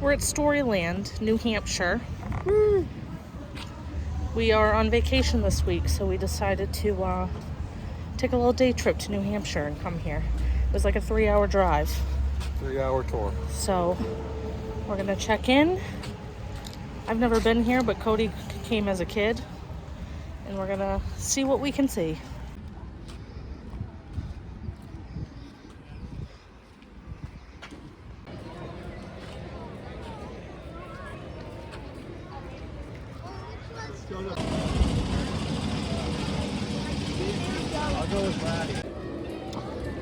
We're at Storyland, New Hampshire. We are on vacation this week, so we decided to take a little day trip to New Hampshire and come here. It was like a 3-hour drive. 3-hour tour. So we're gonna check in. I've never been here, but Cody came as a kid, and we're gonna see what we can see.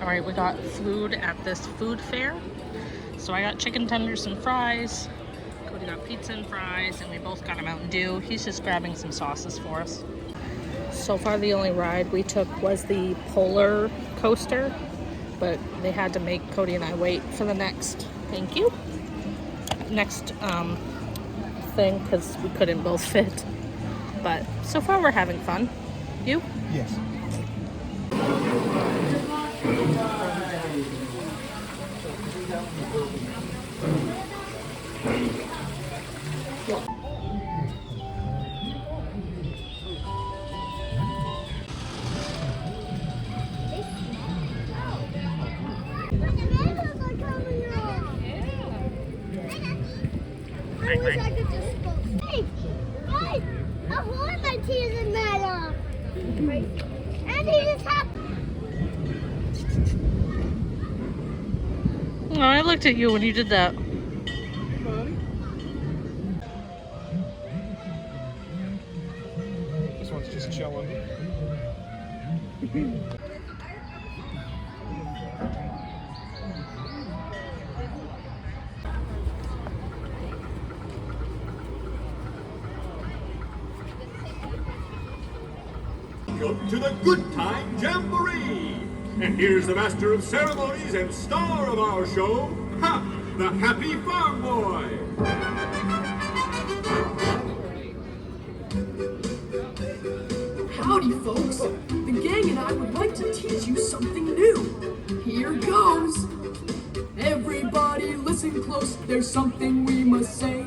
All right, we got food at this food fair. So I got chicken tenders and fries. Cody got pizza and fries, and we both got a Mountain Dew. He's just grabbing some sauces for us. So far, the only ride we took was the polar coaster, but they had to make Cody and I wait for the next, thank you, next thing, because we couldn't both fit. But so far, we're having fun. You? Yes. I wish I could just go. Hey, guys, I want my cheese and matter. And he just happened. Oh, I looked at you when you did that. This one's just chilling. Welcome to the Good Time Jamboree! And here's the master of ceremonies and star of our show, the Happy Farm Boy! Howdy, folks. The gang and I would like to teach you something new. Here goes. Everybody listen close, there's something we must say.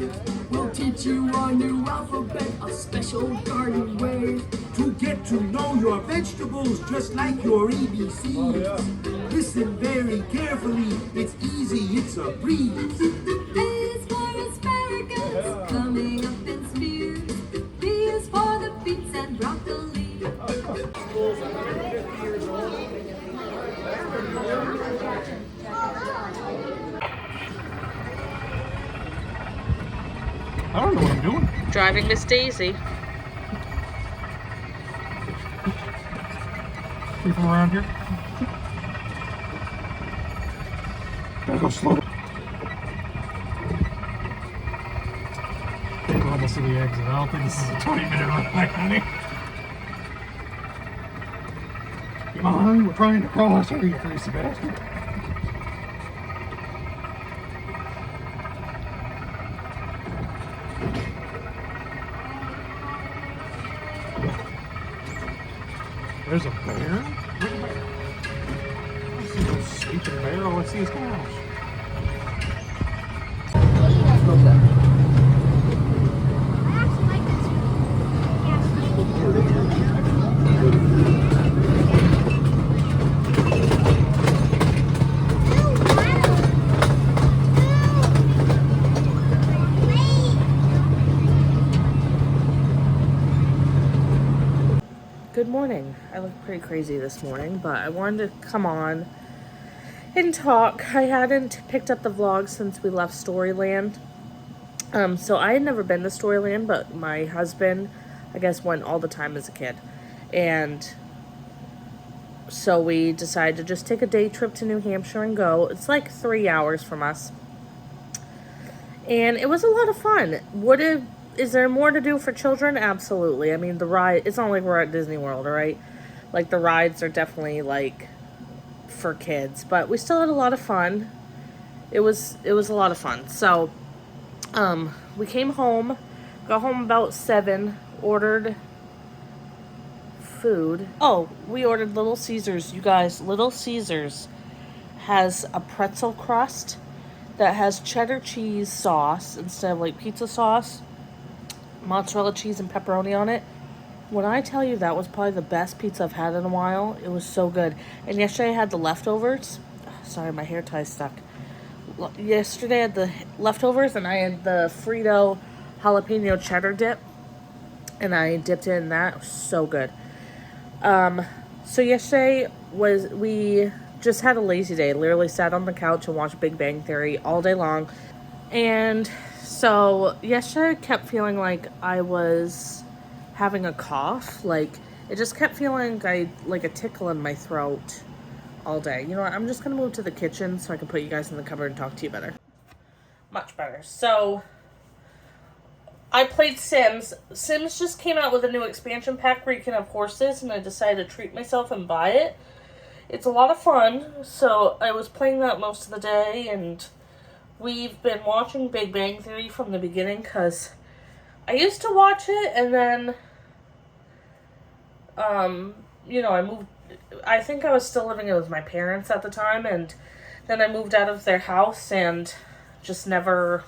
We'll teach you our new alphabet, a special garden way. To get to know your vegetables just like your ABCs. Listen very carefully, it's easy, it's a breeze. A is for asparagus, coming up in spears. B is for the beets and broccoli. I don't know what I'm doing. Driving Miss Daisy. People around here. Gotta go slow. We're almost to the exit. I don't think this is a 20-minute ride, honey. Come on, we're trying to cross. Are you crazy bastard? There's a bear? I see no sleeping bear. All I see is cows. Good morning. I look pretty crazy this morning, but I wanted to come on and talk. I hadn't picked up the vlog since we left Storyland. So I had never been to Storyland, but my husband, I guess, went all the time as a kid. And so we decided to just take a day trip to New Hampshire and go. It's like 3 hours from us. And it was a lot of fun. Is there more to do for children? Absolutely. I mean, the ride, it's not like we're at Disney World, all right? Like, the rides are definitely, like, for kids. But we still had a lot of fun. It was a lot of fun. So, we came home, got home about 7, ordered food. Oh, we ordered Little Caesars. You guys, Little Caesars has a pretzel crust that has cheddar cheese sauce instead of like pizza sauce, mozzarella cheese and pepperoni on it. When I tell you that was probably the best pizza I've had in a while, it was so good. And yesterday I had the leftovers. Sorry, my hair tie's stuck. Yesterday I had the leftovers and I had the Frito jalapeno cheddar dip. And I dipped it in that. It was so good. So yesterday we just had a lazy day. Literally sat on the couch and watched Big Bang Theory all day long. And so yesterday I kept feeling like I was having a cough. Like, it just kept feeling like a tickle in my throat all day. You know what? I'm just going to move to the kitchen so I can put you guys in the cupboard and talk to you better. Much better. So, I played Sims. Sims just came out with a new expansion pack where you can have horses, and I decided to treat myself and buy it. It's a lot of fun, so I was playing that most of the day, and we've been watching Big Bang Theory from the beginning, because I used to watch it, and then, I moved. I think I was still living with my parents at the time, and then I moved out of their house and just never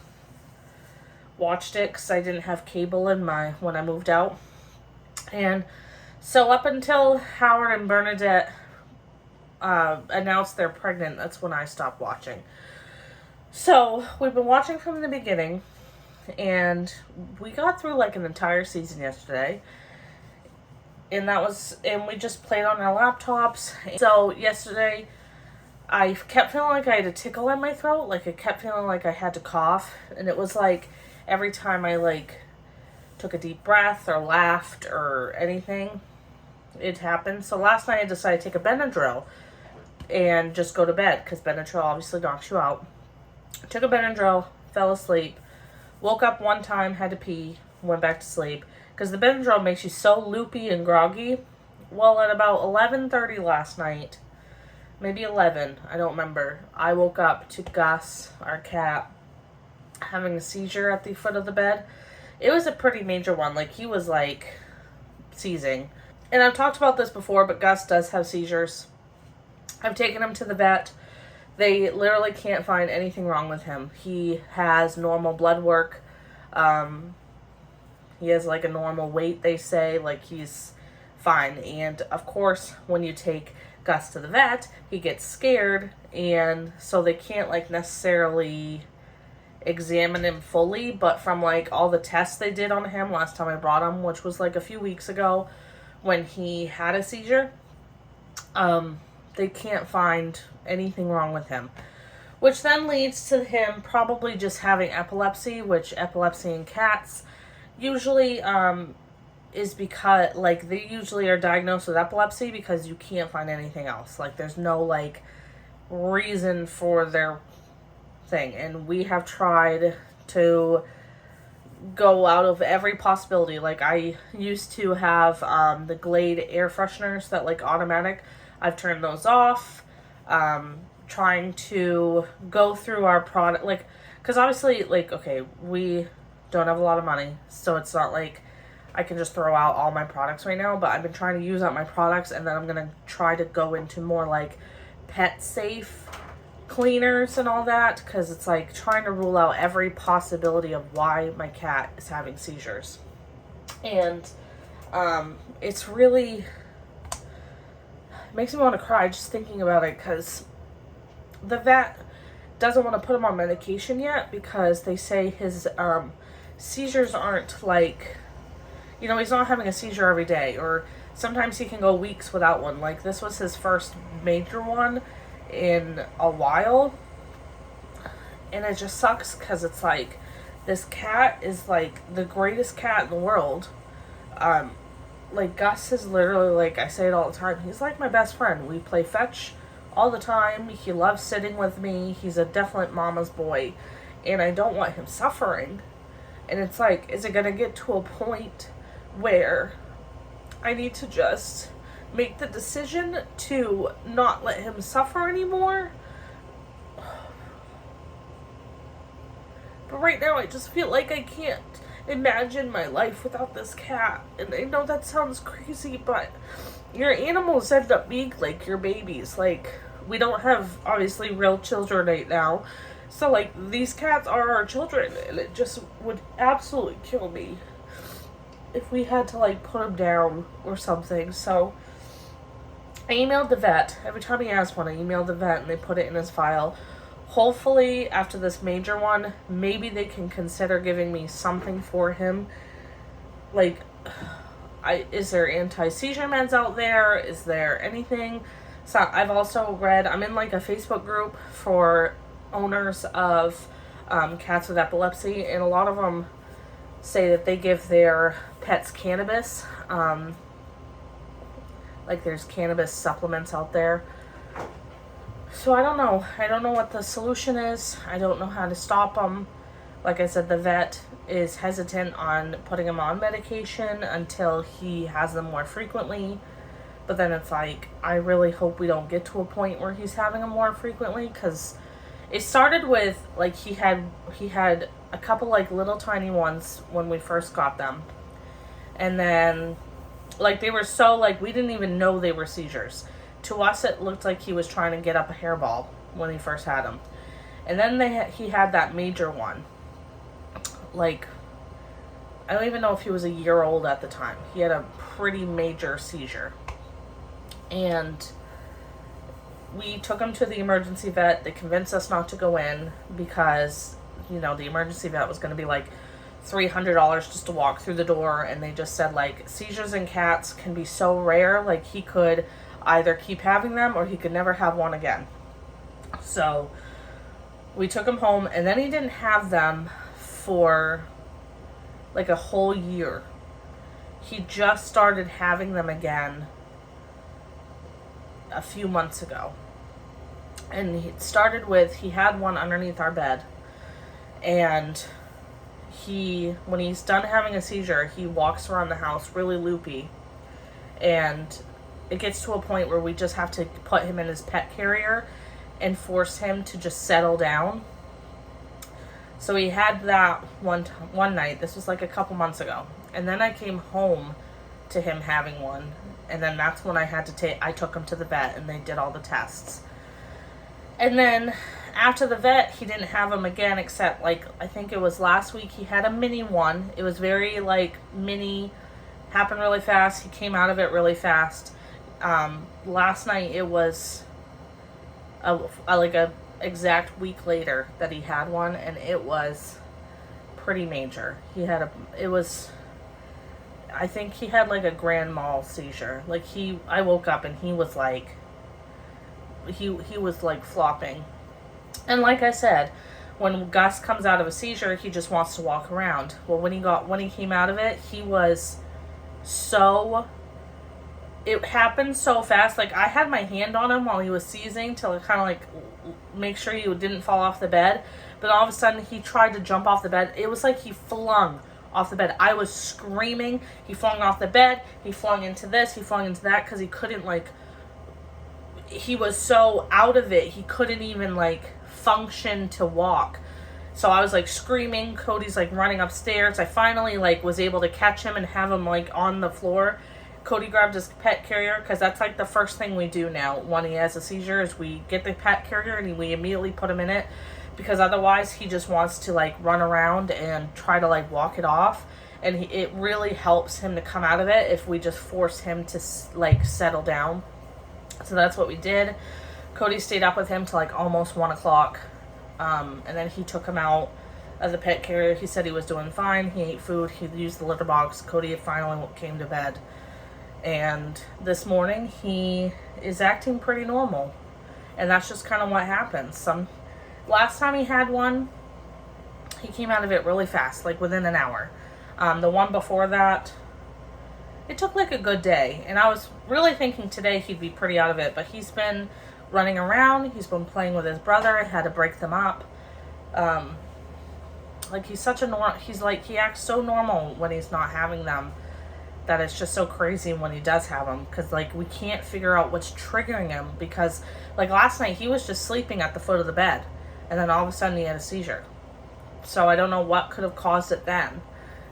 watched it because I didn't have cable when I moved out. And so up until Howard and Bernadette announced they're pregnant, that's when I stopped watching. So we've been watching from the beginning, and we got through like an entire season yesterday. And we just played on our laptops. So yesterday, I kept feeling like I had a tickle in my throat. Like, I kept feeling like I had to cough. And it was like, every time I took a deep breath or laughed or anything, it happened. So last night I decided to take a Benadryl and just go to bed, because Benadryl obviously knocks you out. Took a Benadryl, fell asleep, woke up one time, had to pee, went back to sleep. Because the Benadryl makes you so loopy and groggy. Well, at about 11:30 last night, maybe 11, I don't remember, I woke up to Gus, our cat, having a seizure at the foot of the bed. It was a pretty major one. Like, he was seizing. And I've talked about this before, but Gus does have seizures. I've taken him to the vet. They literally can't find anything wrong with him. He has normal blood work. He has a normal weight, they say. He's fine. And of course, when you take Gus to the vet, he gets scared, and so they can't necessarily examine him fully. But from all the tests they did on him last time I brought him, which was a few weeks ago when he had a seizure, they can't find anything wrong with him, which then leads to him probably just having epilepsy, which epilepsy in cats usually is because they usually are diagnosed with epilepsy because you can't find anything else. There's no reason for their thing. And we have tried to go out of every possibility. I used to have the Glade air fresheners that automatic. I've turned those off. Trying to go through our product, because obviously, okay, we don't have a lot of money, so it's not I can just throw out all my products right now, but I've been trying to use up my products, and then I'm going to try to go into more pet safe cleaners and all that, because it's trying to rule out every possibility of why my cat is having seizures. And it's really, it makes me want to cry just thinking about it, because the vet doesn't want to put him on medication yet, because they say his seizures aren't he's not having a seizure every day, or sometimes he can go weeks without one. This was his first major one in a while, and it just sucks, because it's this cat is the greatest cat in the world. Gus is literally, I say it all the time, he's my best friend. We play fetch all the time. He loves sitting with me. He's a definite mama's boy, and I don't want him suffering. And it's is it gonna get to a point where I need to just make the decision to not let him suffer anymore? But right now I just feel I can't imagine my life without this cat. And I know that sounds crazy, but your animals end up being your babies. We don't have, obviously, real children right now. So, like, these cats are our children, and it just would absolutely kill me if we had to, like, put him down or something. So, I emailed the vet. Every time he has one, I emailed the vet, and they put it in his file. Hopefully, after this major one, maybe they can consider giving me something for him. Like, is there anti-seizure meds out there? Is there anything? So I've also read, I'm in like a Facebook group for owners of cats with epilepsy, and a lot of them say that they give their pets cannabis. Like there's cannabis supplements out there. So I don't know. I don't know what the solution is. I don't know how to stop them. Like I said, the vet is hesitant on putting him on medication until he has them more frequently. But then it's like, I really hope we don't get to a point where he's having them more frequently, because it started with, like, he had a couple, like, little tiny ones when we first got them. And then, like, they were so, like, we didn't even know they were seizures. To us, it looked like he was trying to get up a hairball when he first had them. And then he had that major one. Like, I don't even know if he was a year old at the time. He had a pretty major seizure. And we took him to the emergency vet. They convinced us not to go in because, you know, the emergency vet was going to be like $300 just to walk through the door. And they just said, like, seizures in cats can be so rare. Like, he could either keep having them or he could never have one again. So we took him home, and then he didn't have them for like a whole year. He just started having them again a few months ago. And it started with, he had one underneath our bed, and when he's done having a seizure, he walks around the house really loopy, and it gets to a point where we just have to put him in his pet carrier and force him to just settle down. So he had that one night. This was like a couple months ago. And then I came home to him having one. And then that's when I took him to the vet, and they did all the tests. And then after the vet, he didn't have him again, except, like, I think it was last week, he had a mini one. It was very, like, mini, happened really fast. He came out of it really fast. Last night it was like a exact week later that he had one, and it was pretty major. I think he had like a grand mal seizure. Like, I woke up and he was like, he was like flopping. And like I said, when Gus comes out of a seizure, he just wants to walk around. Well, when he came out of it, it happened so fast. Like, I had my hand on him while he was seizing to kind of like make sure he didn't fall off the bed. But all of a sudden, he tried to jump off the bed. It was like he flung off the bed. I was screaming. He flung off the bed. He flung into this. He flung into that because he couldn't, like, he was so out of it. He couldn't even, like, function to walk. So I was, like, screaming. Cody's, like, running upstairs. I finally, like, was able to catch him and have him, like, on the floor. Cody grabbed his pet carrier, because that's like the first thing we do now when he has a seizure, is we get the pet carrier and we immediately put him in it, because otherwise he just wants to like run around and try to like walk it off, and it really helps him to come out of it if we just force him to like settle down. So that's what we did. Cody stayed up with him till like almost 1 o'clock, and then he took him out of the pet carrier. He said he was doing fine. He ate food. He used the litter box. Cody finally came to bed. And this morning, he is acting pretty normal. And that's just kind of what happens. Last time he had one, he came out of it really fast, like within an hour. The one before that, it took like a good day. And I was really thinking today he'd be pretty out of it. But he's been running around. He's been playing with his brother. I had to break them up. Like, he's such a he acts so normal when he's not having them, that it's just so crazy when he does have them, because like we can't figure out what's triggering him. Because like last night he was just sleeping at the foot of the bed, and then all of a sudden he had a seizure. So I don't know what could have caused it then.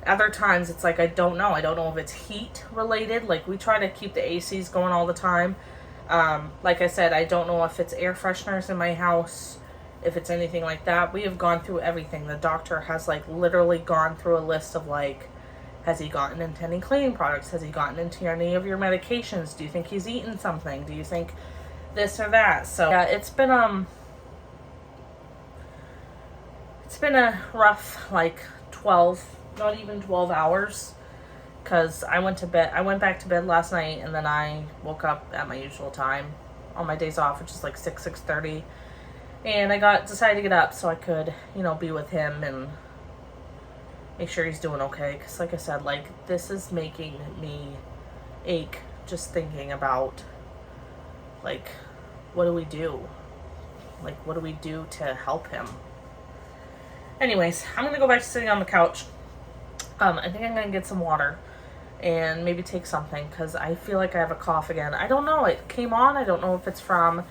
Other times it's like I don't know if it's heat related. Like, we try to keep the ACs going all the time. Like I said, I don't know if it's air fresheners in my house, if it's anything like that. We have gone through everything. The doctor has like literally gone through a list of like, has he gotten into any cleaning products? Has he gotten into any of your medications? Do you think he's eaten something? Do you think this or that? So yeah, it's been a rough like 12, not even 12 hours, because I went back to bed last night, and then I woke up at my usual time on my days off, which is like 6:30, and I decided to get up so I could, be with him and make sure he's doing okay, because like I said, like, this is making me ache just thinking about, like, what do we do? Like, what do we do to help him? Anyways, I'm gonna go back to sitting on the couch. I think I'm gonna get some water and maybe take something, because I feel like I have a cough again. I don't know, it came on. I don't know if it's from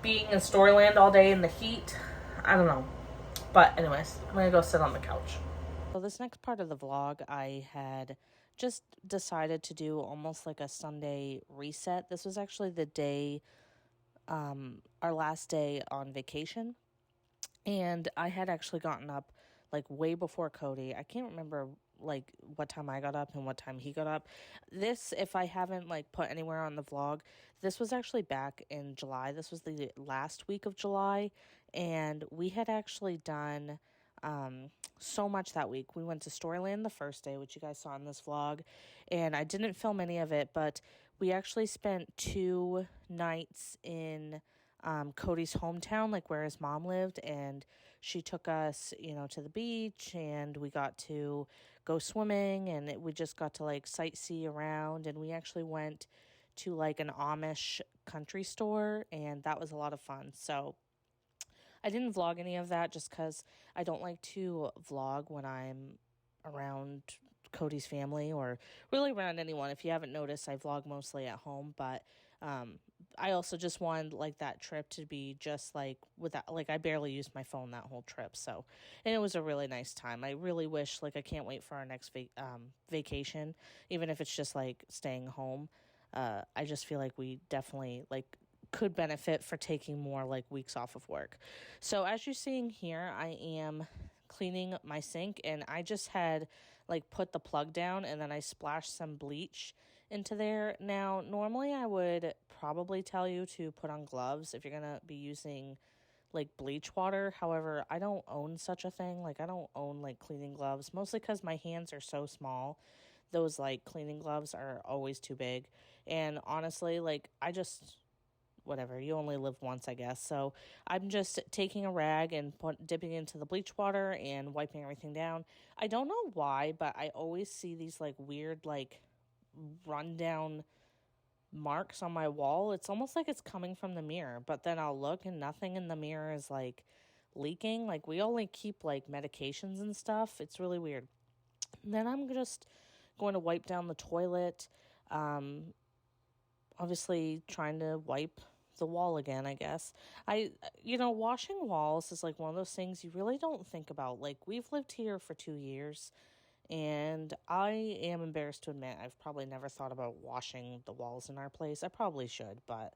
being in Storyland all day in the heat. I don't know. But anyways, I'm gonna go sit on the couch. So this next part of the vlog, I had just decided to do almost like a Sunday reset. This was actually the day, our last day on vacation. And I had actually gotten up like way before Cody. I can't remember like what time I got up and what time he got up. This, if I haven't like put anywhere on the vlog, this was actually back in July. This was the last week of July, and we had actually done so much that week. We went to Storyland the first day, which you guys saw in this vlog, and I didn't film any of it, but we actually spent 2 nights in Cody's hometown, like where his mom lived, and she took us, to the beach, and we got to go swimming, and we just got to like sightsee around, and we actually went to like an Amish country store, and that was a lot of fun. So I didn't vlog any of that just because I don't like to vlog when I'm around Cody's family or really around anyone. If you haven't noticed, I vlog mostly at home, but I also just wanted like that trip to be just like without, like, I barely used my phone that whole trip. So, and it was a really nice time. I really wish, like, I can't wait for our next vacation, even if it's just like staying home. I just feel like we definitely like could benefit for taking more like weeks off of work. So as you're seeing here, I am cleaning my sink, and I just had like put the plug down, and then I splashed some bleach into there. Now, normally I would probably tell you to put on gloves if you're gonna be using like bleach water. However, I don't own such a thing. Like, I don't own like cleaning gloves, mostly because my hands are so small. Those like cleaning gloves are always too big. And honestly, like, I just, whatever, you only live once, I guess. So I'm just taking a rag and dipping into the bleach water and wiping everything down. I don't know why, but I always see these like weird like rundown marks on my wall. It's almost like it's coming from the mirror, but then I'll look and nothing in the mirror is like leaking. Like, we only keep like medications and stuff. It's really weird. And then I'm just going to wipe down the toilet. Obviously trying to wipe the wall again, I guess. Washing walls is like one of those things you really don't think about. Like, we've lived here for 2 years, and I am embarrassed to admit I've probably never thought about washing the walls in our place. I probably should, but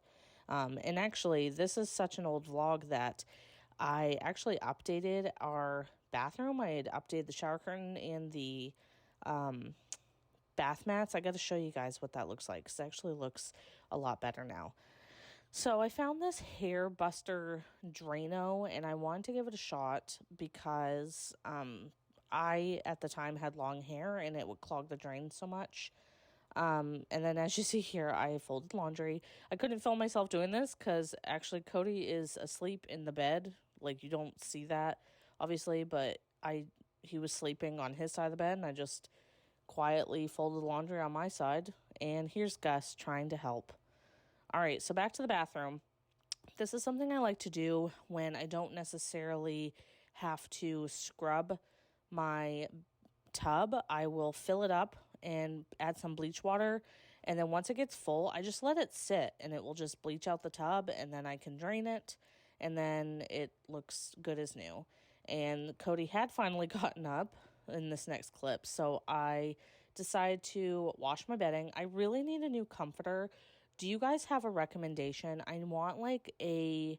and actually, this is such an old vlog that I actually updated our bathroom. I had updated the shower curtain and the bath mats. I got to show you guys what that looks like, because it actually looks a lot better now. So I found this hair buster Drano, and I wanted to give it a shot because I, at the time, had long hair, and it would clog the drain so much. And then as you see here, I folded laundry. I couldn't film myself doing this because actually Cody is asleep in the bed. Like, you don't see that, obviously, but he was sleeping on his side of the bed, and I just quietly folded laundry on my side. And here's Gus trying to help. All right, so back to the bathroom. This is something I like to do when I don't necessarily have to scrub my tub. I will fill it up and add some bleach water, and then once it gets full, I just let it sit, and it will just bleach out the tub, and then I can drain it, and then it looks good as new. And Cody had finally gotten up in this next clip, so I decided to wash my bedding. I really need a new comforter. Do you guys have a recommendation? I want like a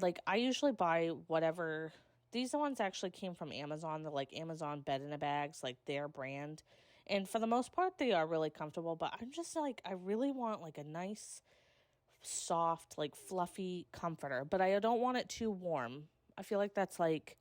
like, I usually buy whatever. These ones actually came from Amazon. They're like Amazon Bed in a Bags, like their brand. And for the most part, they are really comfortable. But I'm just like, I really want like a nice, soft, like fluffy comforter. But I don't want it too warm. I feel like that's like,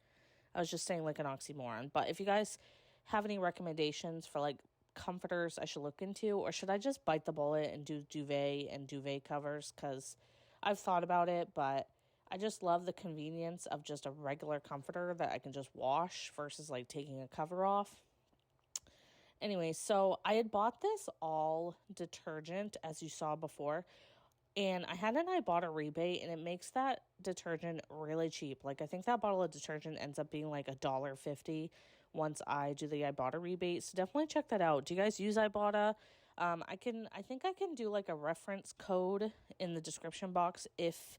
I was just saying like an oxymoron. But if you guys have any recommendations for like comforters I should look into, or should I just bite the bullet and do duvet and duvet covers? Because I've thought about it, but I just love the convenience of just a regular comforter that I can just wash versus like taking a cover off. Anyway, so I had bought this all detergent, as you saw before, and I had an Ibotta rebate, and it makes that detergent really cheap. Like, I think that bottle of detergent ends up being like $1.50 once I do the Ibotta rebate. So definitely check that out. Do you guys use Ibotta? I think I can do like a reference code in the description box if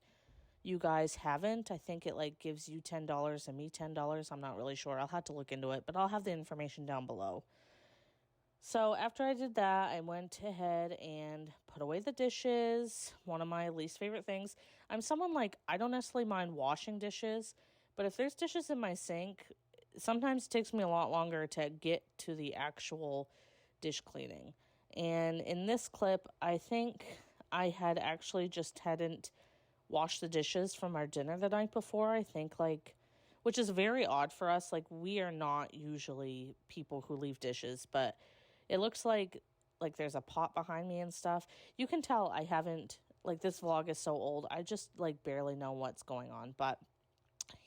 you guys haven't. I think it like gives you $10 and me $10. I'm not really sure. I'll have to look into it, but I'll have the information down below. So after I did that, I went ahead and put away the dishes, one of my least favorite things. I'm someone like, I don't necessarily mind washing dishes, but if there's dishes in my sink, sometimes it takes me a lot longer to get to the actual dish cleaning. And in this clip, I think I had actually just hadn't washed the dishes from our dinner the night before. I think like, which is very odd for us. Like, we are not usually people who leave dishes, but it looks like there's a pot behind me and stuff. You can tell I haven't, like, this vlog is so old. I just, like, barely know what's going on. But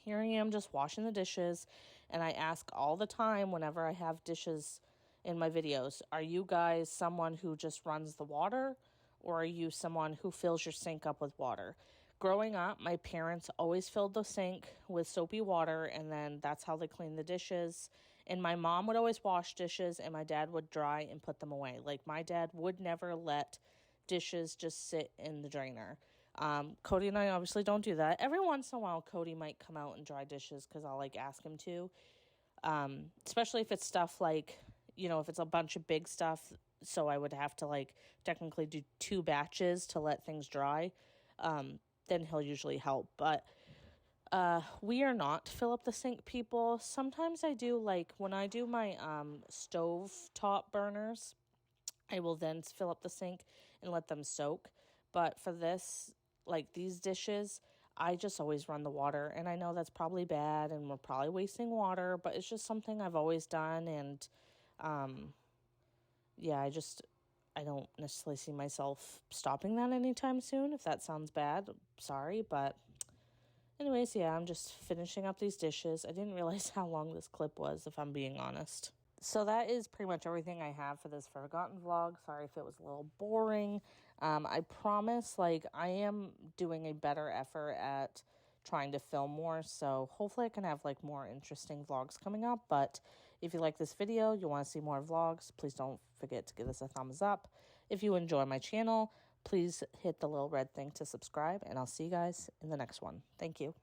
here I am just washing the dishes. And I ask all the time whenever I have dishes in my videos, are you guys someone who just runs the water? Or are you someone who fills your sink up with water? Growing up, my parents always filled the sink with soapy water, and then that's how they cleaned the dishes. And my mom would always wash dishes, and my dad would dry and put them away. Like, my dad would never let dishes just sit in the drainer. Cody and I obviously don't do that. Every once in a while, Cody might come out and dry dishes because I'll, like, ask him to. Especially if it's stuff like, you know, if it's a bunch of big stuff, so I would have to, like, technically do 2 batches to let things dry. Then he'll usually help. But we are not fill up the sink people. Sometimes I do, like, when I do my stove top burners, I will then fill up the sink and let them soak. But for this, like, these dishes, I just always run the water. And I know that's probably bad and we're probably wasting water, but it's just something I've always done. And yeah, I don't necessarily see myself stopping that anytime soon. If that sounds bad, sorry. But anyways, yeah, I'm just finishing up these dishes. I didn't realize how long this clip was, if I'm being honest. So that is pretty much everything I have for this Forgotten vlog. Sorry if it was a little boring. I promise, like, I am doing a better effort at trying to film more, so hopefully I can have, like, more interesting vlogs coming up. But if you like this video, you want to see more vlogs, please don't forget to give this a thumbs up. If you enjoy my channel, please hit the little red thing to subscribe, and I'll see you guys in the next one. Thank you.